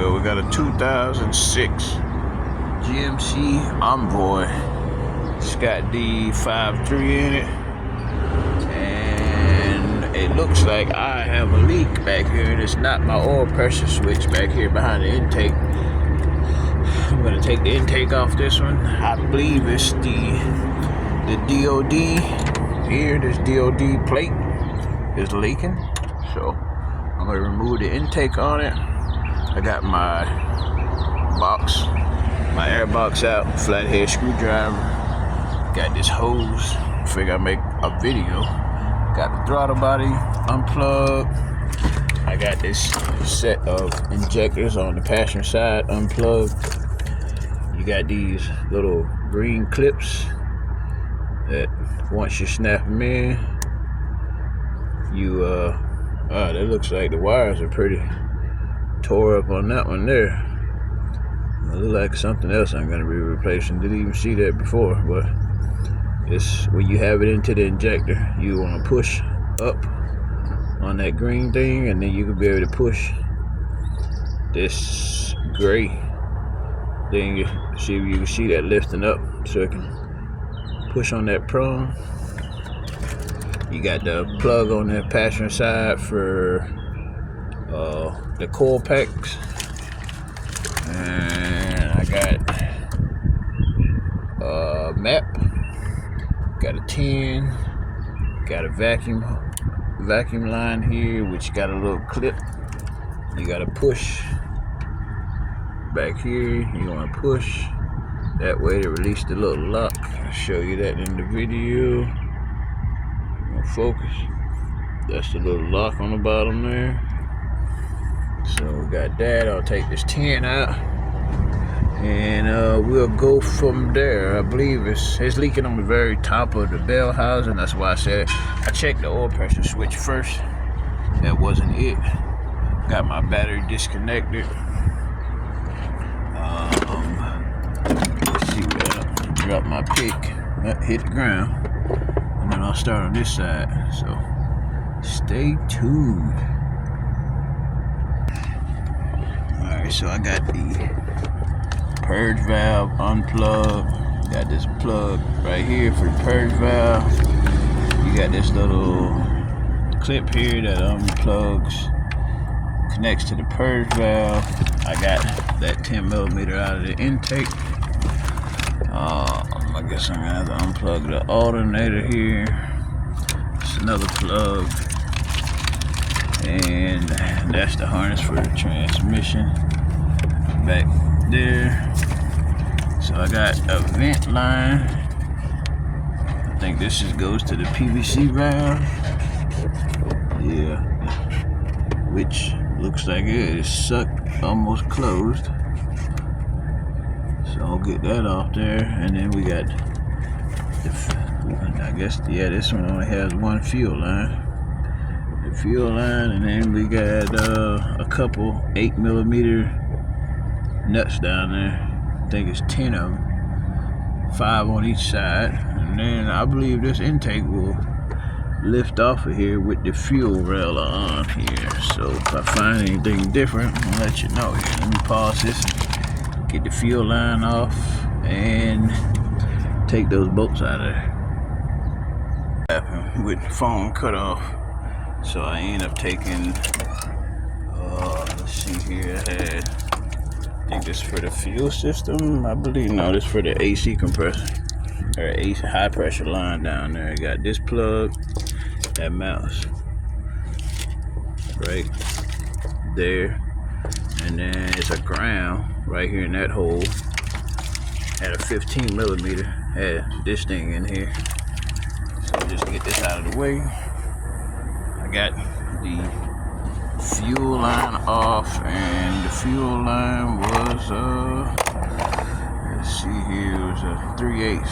go. We got a 2006 GMC Envoy. It's got the 5.3 in it. And it looks like I have a leak back here. It's not my oil pressure switch back here behind the intake. I'm gonna take the intake off this one. I believe it's the DOD here. This DOD plate is leaking. So I'm gonna remove the intake on it. I got my box, my air box out, flathead screwdriver. Got this hose. Figure I'd make a video. Got the throttle body unplugged. I got this set of injectors on the passenger side unplugged. You got these little green clips that once you snap them in, you that looks like the wires are pretty tore up on that one there. It looks like something else I'm gonna be replacing. Didn't even see that before, but it's when you have it into the injector, you want to push up on that green thing, and then you can be able to push this gray thing. See if you can see that lifting up, so it can push on that prong. You got the plug on the passenger side for the coil packs, and I got a map, got a 10, got a vacuum line here, which got a little clip. You got to push back here. You want to push that way to release the little lock. I'll show you that in the video. Focus. That's the little lock on the bottom there. So we got that. I'll take this 10 out, and we'll go from there. I believe it's leaking on the very top of the bell housing. That's why I said I checked the oil pressure switch first. That wasn't it. Got my battery disconnected. Let's see where I drop my pick. That hit the ground. And then I'll start on this side, so stay tuned. Alright, so I got the purge valve unplugged. Got this plug right here for the purge valve. You got this little clip here that unplugs, connects to the purge valve. I got that 10mm out of the intake. I guess I'm gonna have to unplug the alternator here. It's another plug, and that's the harness for the transmission back there. So I got a vent line. I think this just goes to the PVC valve. Yeah, which looks like it is sucked, almost closed. So I'll get that off there, and then we got I guess, yeah, this one only has one fuel line. The fuel line, and then we got a couple 8mm nuts down there. I think it's 10 of them, 5 on each side. And then I believe this intake will lift off of here with the fuel rail on here. So if I find anything different, I'll let you know here. Let me pause this, get the fuel line off, and take those bolts out of there. Happened with the phone cut off, so I end up taking let's see here, I think this is for the fuel system, I believe. No, this is for the AC compressor, or AC high pressure line down there. I got this plug that mounts right there, and then it's a ground right here in that hole at a 15mm. Had this thing in here, so just get this out of the way. I got the fuel line off, and the fuel line was let's see here, it was a 3/8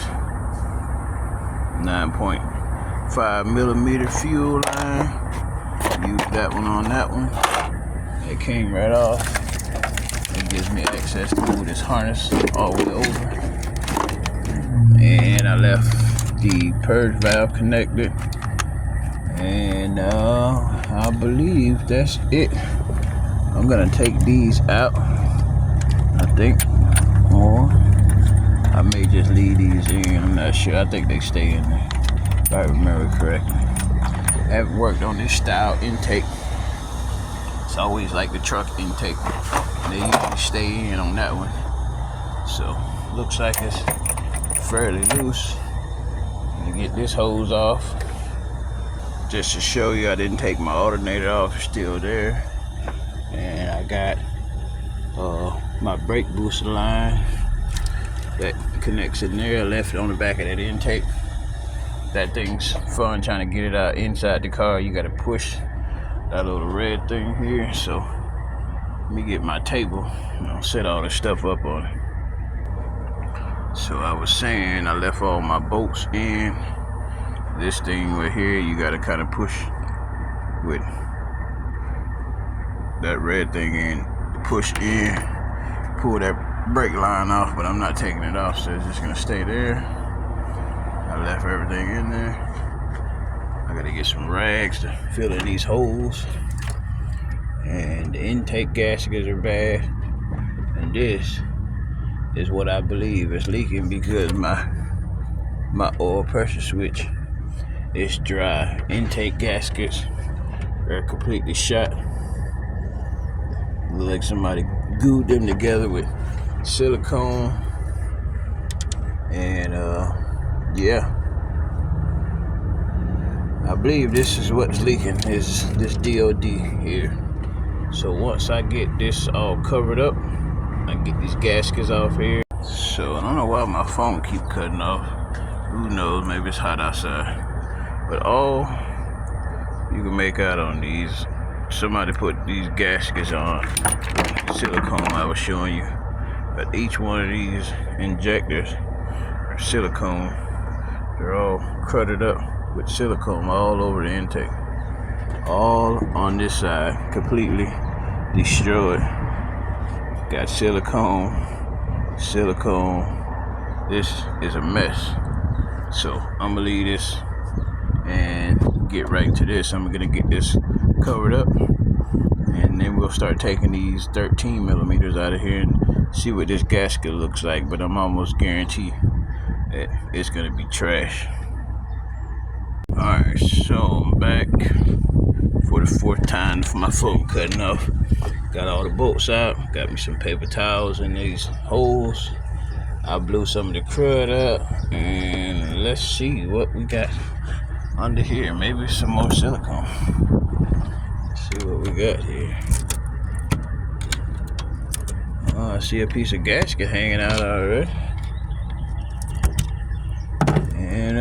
9.5mm fuel line. Used that one on that one. It came right off. It gives me access to move this harness all the way over. And I left the purge valve connected, and I believe that's it. I'm gonna take these out I think, or I may just leave these in. I'm not sure. I think they stay in there, if I remember correctly. I haven't worked on this style intake. It's always like the truck intake. They usually stay in on that one. So looks like it's fairly loose. I'm gonna get this hose off just to show you I didn't take my alternator off. It's still there. And I got my brake booster line that connects in there. I left it on the back of that intake. That thing's fun trying to get it out inside the car. You gotta push that little red thing here. So let me get my table and I'll set all the stuff up on it. So I was saying I left all my bolts in. This thing right here, you gotta kind of push with that red thing in, push in, pull that brake line off, but I'm not taking it off, so it's just gonna stay there. I left everything in there. I gotta get some rags to fill in these holes. And the intake gaskets are bad. And this is what I believe is leaking because my oil pressure switch is dry. Intake gaskets are completely shot. Look like somebody glued them together with silicone. And yeah, I believe this is what's leaking, is this DOD here. So once I get this all covered up, I get these gaskets off here. So I don't know why my phone keep cutting off. Who knows, maybe it's hot outside. But all you can make out on these, somebody put these gaskets on silicone I was showing you. But each one of these injectors are silicone. They're all crudted up with silicone all over the intake. All on this side, completely destroyed. Got silicone. This is a mess. So I'm gonna leave this and get right to this. I'm gonna get this covered up, and then we'll start taking these 13 millimeters out of here and see what this gasket looks like. But I'm almost guaranteed that it's gonna be trash. Alright, so I'm back for the 4th time for my phone cutting off. Got all the bolts out, got me some paper towels in these holes. I blew some of the crud out, and let's see what we got under here. Maybe some more silicone. Let's see what we got here. Oh, I see a piece of gasket hanging out already. And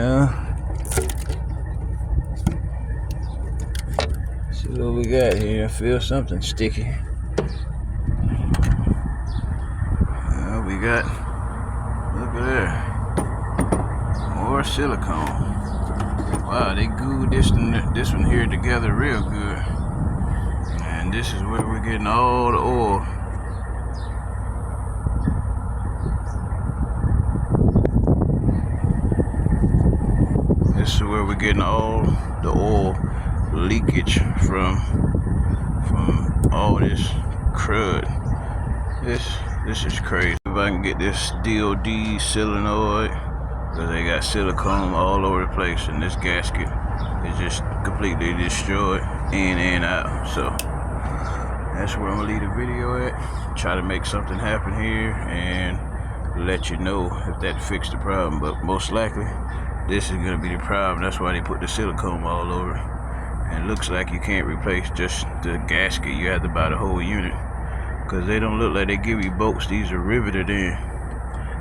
see what we got here. I feel something sticky. We got, look at there, more silicone. Wow, they glued this one here together real good. And this is where we're getting all the oil. This is where we're getting all the oil leakage from all this crud. This is crazy. If I can get this DOD solenoid, because they got silicone all over the place, and this gasket is just completely destroyed in and out. So that's where I'm gonna leave the video at. Try to make something happen here and let you know if that fixed the problem. But most likely this is gonna be the problem. That's why they put the silicone all over. And it looks like you can't replace just the gasket. You have to buy the whole unit, because they don't look like they give you bolts. These are riveted in.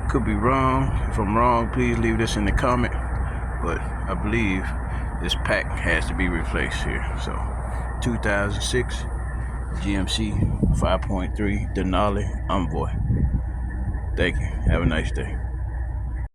Could be wrong. If I'm wrong, please leave this in the comment. But I believe this pack has to be replaced here. So 2006 GMC 5.3 Denali Envoy. Thank you. Have a nice day.